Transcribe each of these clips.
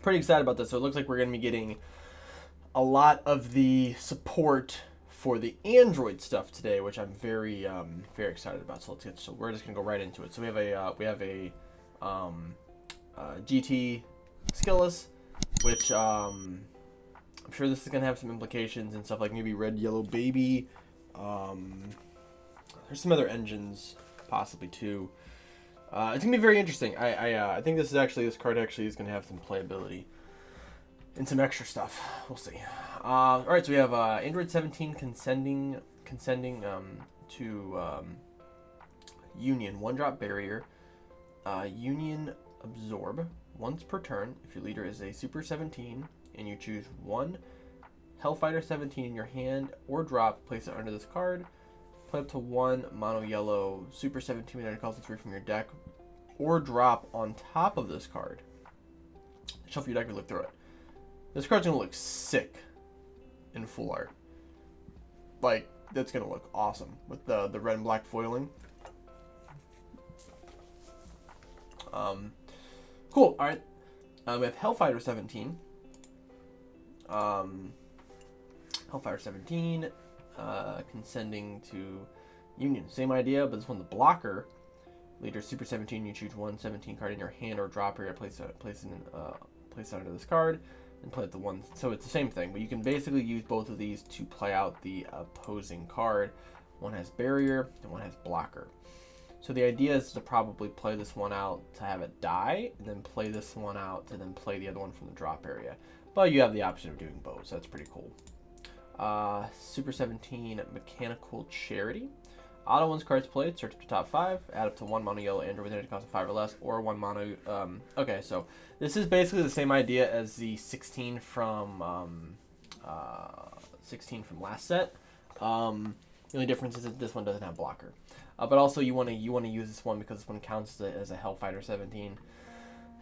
pretty excited about this. So it looks like we're going to be getting a lot of the support for the Android stuff today, which I'm very excited about. So we're just gonna go right into it. So we have a GT skillless, which I'm sure this is gonna have some implications and stuff like maybe red, yellow, baby. There's some other engines possibly too. It's gonna be very interesting. I think this card actually is gonna have some playability and some extra stuff. We'll see. All right, so we have Android 17 consenting to Union 1-drop barrier, Union absorb once per turn. If your leader is a Super 17 and you choose one Hellfighter 17 in your hand or drop, place it under this card. Play up to one mono yellow Super 17 with energy cost of 3 from your deck, or drop on top of this card. Shuffle your deck and look through it. This card's gonna look sick in full art. Like, that's gonna look awesome with the red and black foiling. Cool. All right. We have Hellfighter 17. Hellfighter 17 consenting to Union. Same idea, but this one the blocker. Leader Super 17. You choose one 17 card in your hand or drop here. Place it under this card. And play the one, so it's the same thing, but you can basically use both of these to play out the opposing card. One has barrier and one has blocker. So the idea is to probably play this one out to have it die, and then play this one out to then play the other one from the drop area. But you have the option of doing both, so that's pretty cool. Super 17 Mechanical Charity. Auto once cards played, search the top 5, add up to one mono yellow Android with energy cost of 5 or less, or one mono. Okay, so this is basically the same idea as the 16 from last set. The only difference is that this one doesn't have blocker. But also you want to use this one because this one counts as a Hellfighter 17,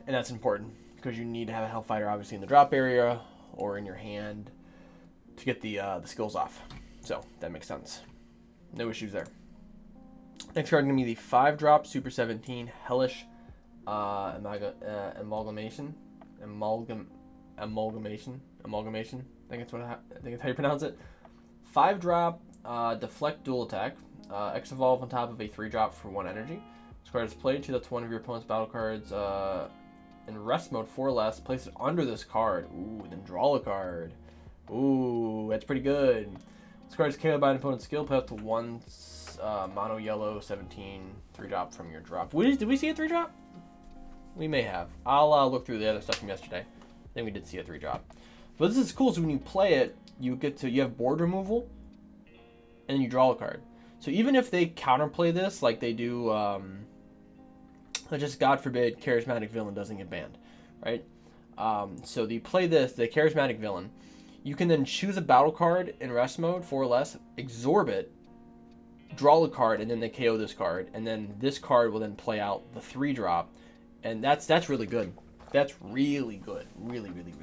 and that's important because you need to have a Hellfighter obviously in the drop area or in your hand to get the skills off. So that makes sense. No issues there. Next card is going to be the 5-drop Super 17 Hellish Amalgamation. I think it's how you pronounce it. 5-drop Deflect Dual Attack. X evolve on top of a 3-drop for 1 energy. This card is played. Choose up to one of your opponent's battle cards in rest mode 4 or less. Place it under this card. Ooh, then draw a card. Ooh, that's pretty good. This card is KO'd by an opponent's skill. Play up to one mono yellow 17 3-drop from your drop. Did we see a 3-drop? We may have. I'll look through the other stuff from yesterday. I think we did see a 3-drop. But this is cool. So when you play it, you have board removal, and then you draw a card. So even if they counterplay this like they do, just God forbid, Charismatic Villain doesn't get banned, right? So you play this, the Charismatic Villain. You can then choose a battle card in rest mode 4 or less, absorb it, draw a card, and then they KO this card, and then this card will then play out the 3-drop, and that's really good. That's really good. Really good.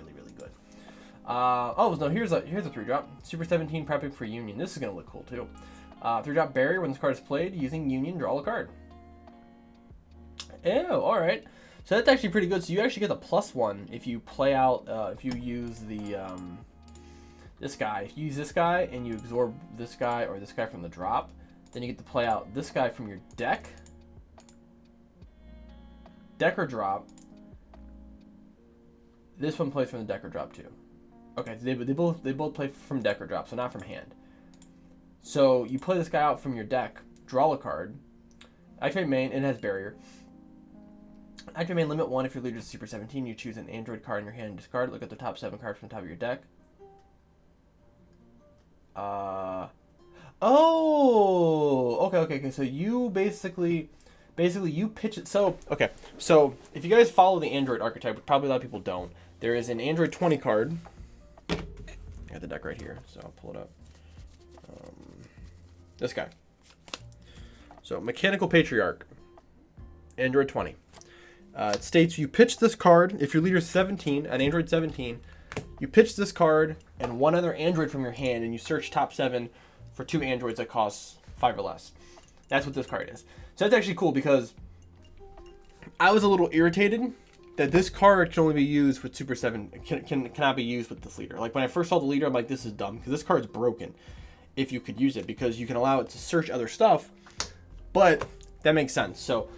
Oh no, here's a 3-drop. Super 17 prepping for Union. This is gonna look cool too. 3-drop barrier. When this card is played, using Union, draw a card. Oh, all right. So that's actually pretty good. So you actually get the +1 if you play out. If you use the this guy. If you use this guy and you absorb this guy or this guy from the drop, then you get to play out this guy from your deck. Deck or drop. This one plays from the deck or drop too. Okay, so they both play from deck or drop, so not from hand. So you play this guy out from your deck, draw a card. Activate main, it has barrier. Activate main limit 1 if your leader is Super 17. You choose an Android card in your hand and discard. Look at the top 7 cards from the top of your deck. Oh, okay. So you basically you pitch it. So okay, so if you guys follow the Android archetype, which probably a lot of people don't, there is an Android 20 card. I got the deck right here, so I'll pull it up. This guy. So Mechanical Patriarch, Android 20. It states you pitch this card if your leader is 17, an Android 17. You pitch this card and one other Android from your hand, and you search top 7 for 2 Androids that cost 5 or less. That's what this card is. So that's actually cool because I was a little irritated that this card can only be used with Super 7, cannot be used with this leader. Like, when I first saw the leader, I'm like, this is dumb, because this card's broken if you could use it, because you can allow it to search other stuff, but that makes sense. So,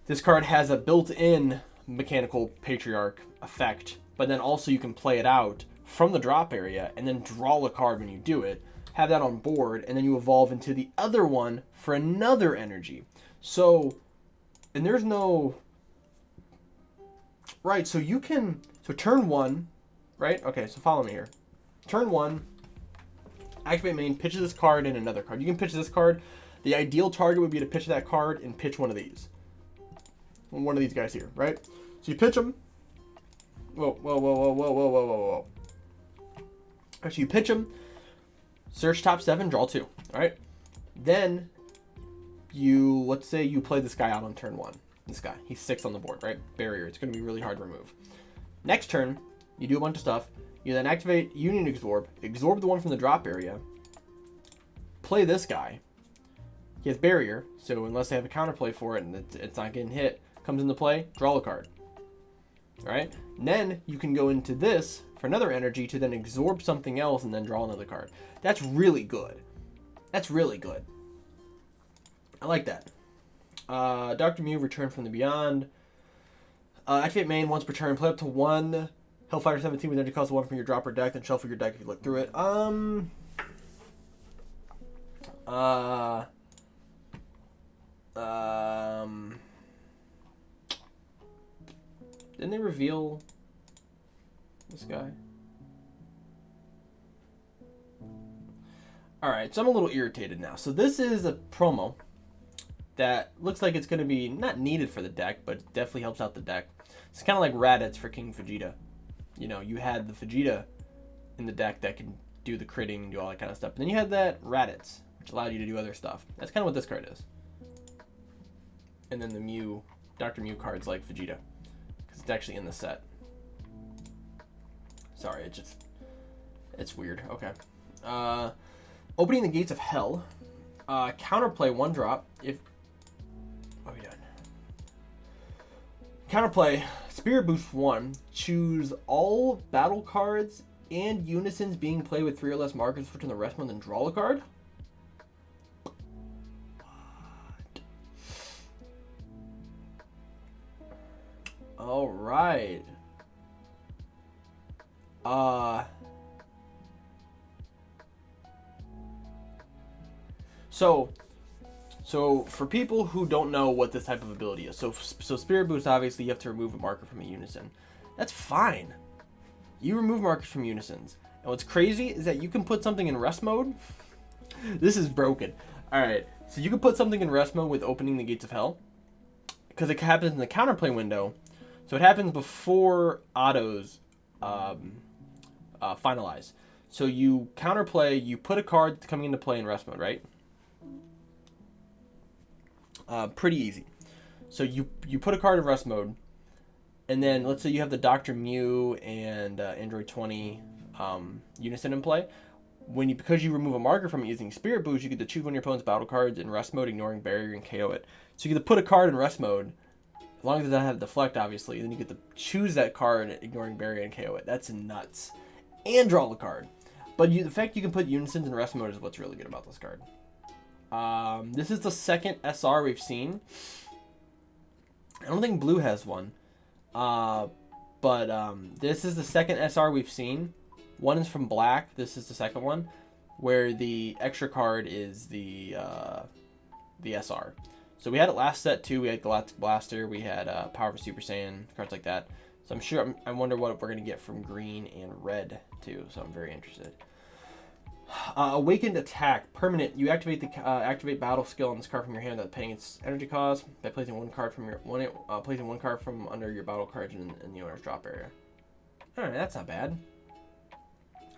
this card has a built-in Mechanical Patriarch effect, but then also you can play it out from the drop area, and then draw a card when you do it, have that on board, and then you evolve into the other one for another energy. So, and there's no... Right, so you can... So turn 1, right? Okay, so follow me here. Turn 1, activate main, pitch this card and another card. You can pitch this card. The ideal target would be to pitch that card and pitch one of these. One of these guys here, right? So you pitch them. Whoa, whoa, whoa, whoa, whoa, whoa, whoa, whoa, whoa. Alright, so you pitch them, search top 7, draw 2. Alright? Then, let's say you play this guy out on turn 1. This guy, he's 6 on the board, right? Barrier, it's going to be really hard to remove. Next turn, you do a bunch of stuff. You then activate Union Absorb the one from the drop area, play this guy. He has Barrier, so unless they have a counterplay for it and it's not getting hit, comes into play, draw a card. Alright? Then you can go into this for another energy to then absorb something else and then draw another card. That's really good. That's really good. I like that. Dr. Mew, Return from the Beyond. Activate main once per turn. Play up to 1 Hellfire 17 with energy cost 1 from your dropper deck, then shuffle your deck if you look through it. Didn't they reveal this guy? Alright, so I'm a little irritated now. So this is a promo that looks like it's going to be not needed for the deck, but definitely helps out the deck. It's kind of like Raditz for King Vegeta. You know, you had the Vegeta in the deck that can do the critting and do all that kind of stuff. And then you had that Raditz, which allowed you to do other stuff. That's kind of what this card is. And then the Mew, Dr. Mew card's like Vegeta, because it's actually in the set. Sorry, it's weird. Okay. Opening the Gates of Hell. Counterplay 1 drop. What are we doing? Counterplay, Spirit Boost 1. Choose all battle cards and unisons being played with 3 or less markers, switch on the rest mode, then draw a card? What? Alright. So for people who don't know what this type of ability is, so Spirit Boost, obviously you have to remove a marker from a unison. That's fine. You remove markers from unisons. And what's crazy is that you can put something in rest mode. This is broken. Alright, so you can put something in rest mode with Opening the Gates of Hell, because it happens in the counterplay window. So it happens before autos finalize. So you counterplay, you put a card coming into play in rest mode, right? Pretty easy. So you put a card in rest mode, and then let's say you have the Dr. Mew and Android 20 unison in play. Because you remove a marker from it using Spirit Boost, you get to choose one of your opponent's battle cards in rest mode, ignoring barrier, and KO it. So you get to put a card in rest mode, as long as it doesn't have deflect, obviously. Then you get to choose that card, ignoring barrier, and KO it. That's nuts. And draw the card. But the fact you can put unisons in rest mode is what's really good about this card. This is the second SR we've seen. I don't think blue has one. But this is the second SR we've seen. One is from black. This is the second one, where the extra card is the SR. So we had it last set too. We had Galactic Blaster. We had Power of Super Saiyan, cards like that. So I'm sure. I wonder what we're gonna get from green and red too. So I'm very interested. Awakened Attack, permanent. You activate the activate battle skill on this card from your hand without paying its energy cost by placing one card from placing one card from under your battle cards in the owner's drop area. All right, that's not bad.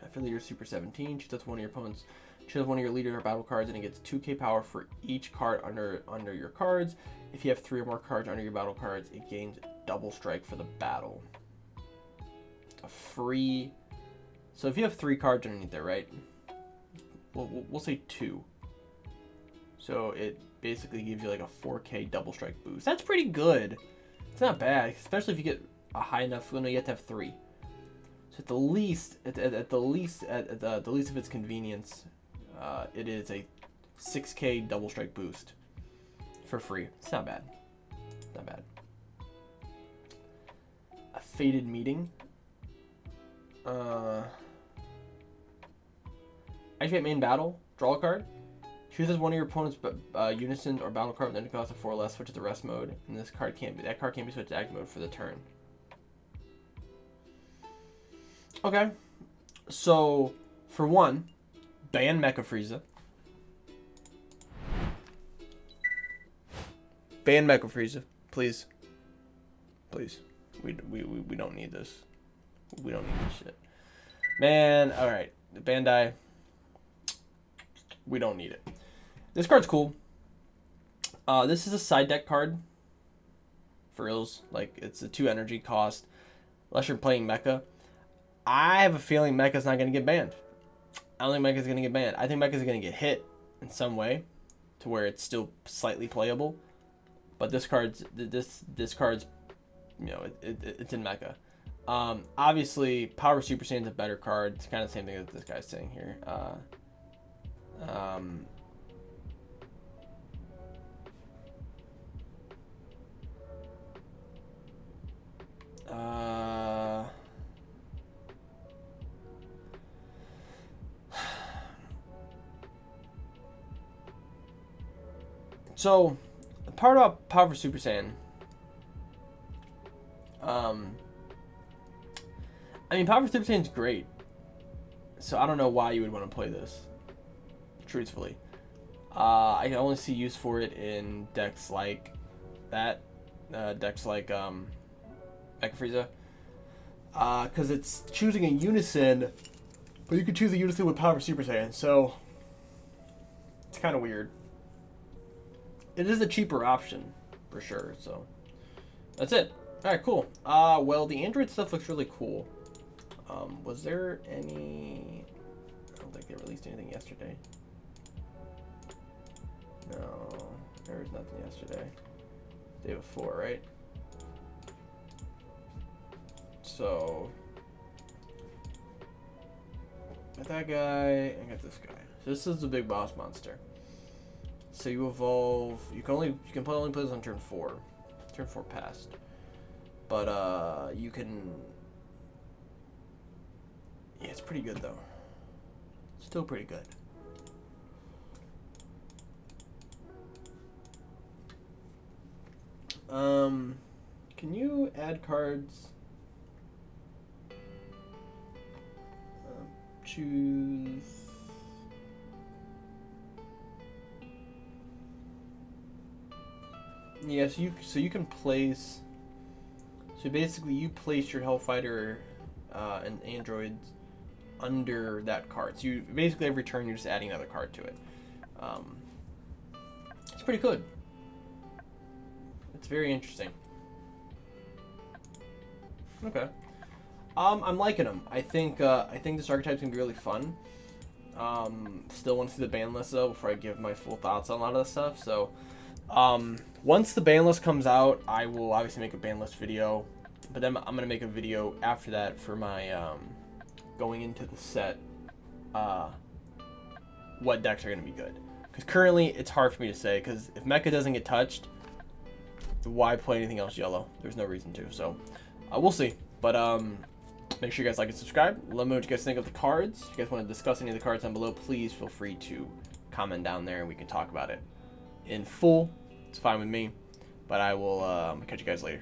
Affiliate your Super 17. Choose one of your opponents. Choose one of your leader or battle cards, and it gets 2k power for each card under your cards. If you have 3 or more cards under your battle cards, it gains double strike for the battle. A free. So if you have 3 cards underneath there, right? We'll say 2. So it basically gives you like a 4k double strike boost. That's pretty good. It's not bad, especially if you get a high enough. No, you have to have 3. So at the least, at the least of its convenience, it is a 6K double strike boost for free. It's not bad. Not bad. A Fated Meeting. Activate main battle. Draw a card. Chooses one of your opponent's unisons or battle card with energy cost of 4 or less. Switch to the rest mode, and this card can't be. That card can't be switched to active mode for the turn. Okay, so for one, ban Mecha Frieza. Ban Mecha Frieza, please. Please, we don't need this. We don't need this shit. Man, all right, Bandai. We don't need it. This card's cool. This is a side deck card. For reals, like it's a 2 energy cost. Unless you're playing Mecha. I have a feeling Mecha's not going to get banned. I don't think Mecha's going to get banned. I think Mecha's going to get hit in some way to where it's still slightly playable. But this card's you know, it's in Mecha. Obviously, Power Super Saiyan's a better card. It's kind of the same thing that this guy's saying here. So, the part about Power Super Saiyan, I mean, Power Super Saiyan's great, so I don't know why you would want to play this, truthfully. I can only see use for it in decks like that, decks like Mecha Frieza, because it's choosing a unison, but you can choose a unison with Power Super Saiyan, so it's kind of weird. It is a cheaper option, for sure, so that's it. Alright, cool. Well, the Android stuff looks really cool. Was there any... I don't think they released anything yesterday. No, there was nothing yesterday. Day before, right? So... got that guy, and got this guy. So this is the big boss monster. So you evolve. You can only play this on turn 4. Turn 4 passed. But you can. Yeah, it's pretty good though. Still pretty good. Can you add cards? Choose. Yes, so you can place. So basically, you place your Hellfighter and androids under that card. So you basically every turn you're just adding another card to it. It's pretty good. It's very interesting. Okay. I'm liking them. I think this archetype's gonna be really fun. Still want to see the ban list though before I give my full thoughts on a lot of this stuff. So. Once the ban list comes out, I will obviously make a ban list video, but then I'm going to make a video after that for my, going into the set, what decks are going to be good. Because currently, it's hard for me to say, because if Mecha doesn't get touched, why play anything else yellow? There's no reason to, so, we'll see. But, make sure you guys like and subscribe. Let me know what you guys think of the cards. If you guys want to discuss any of the cards down below, please feel free to comment down there and we can talk about it in full. It's fine with me, but I will catch you guys later.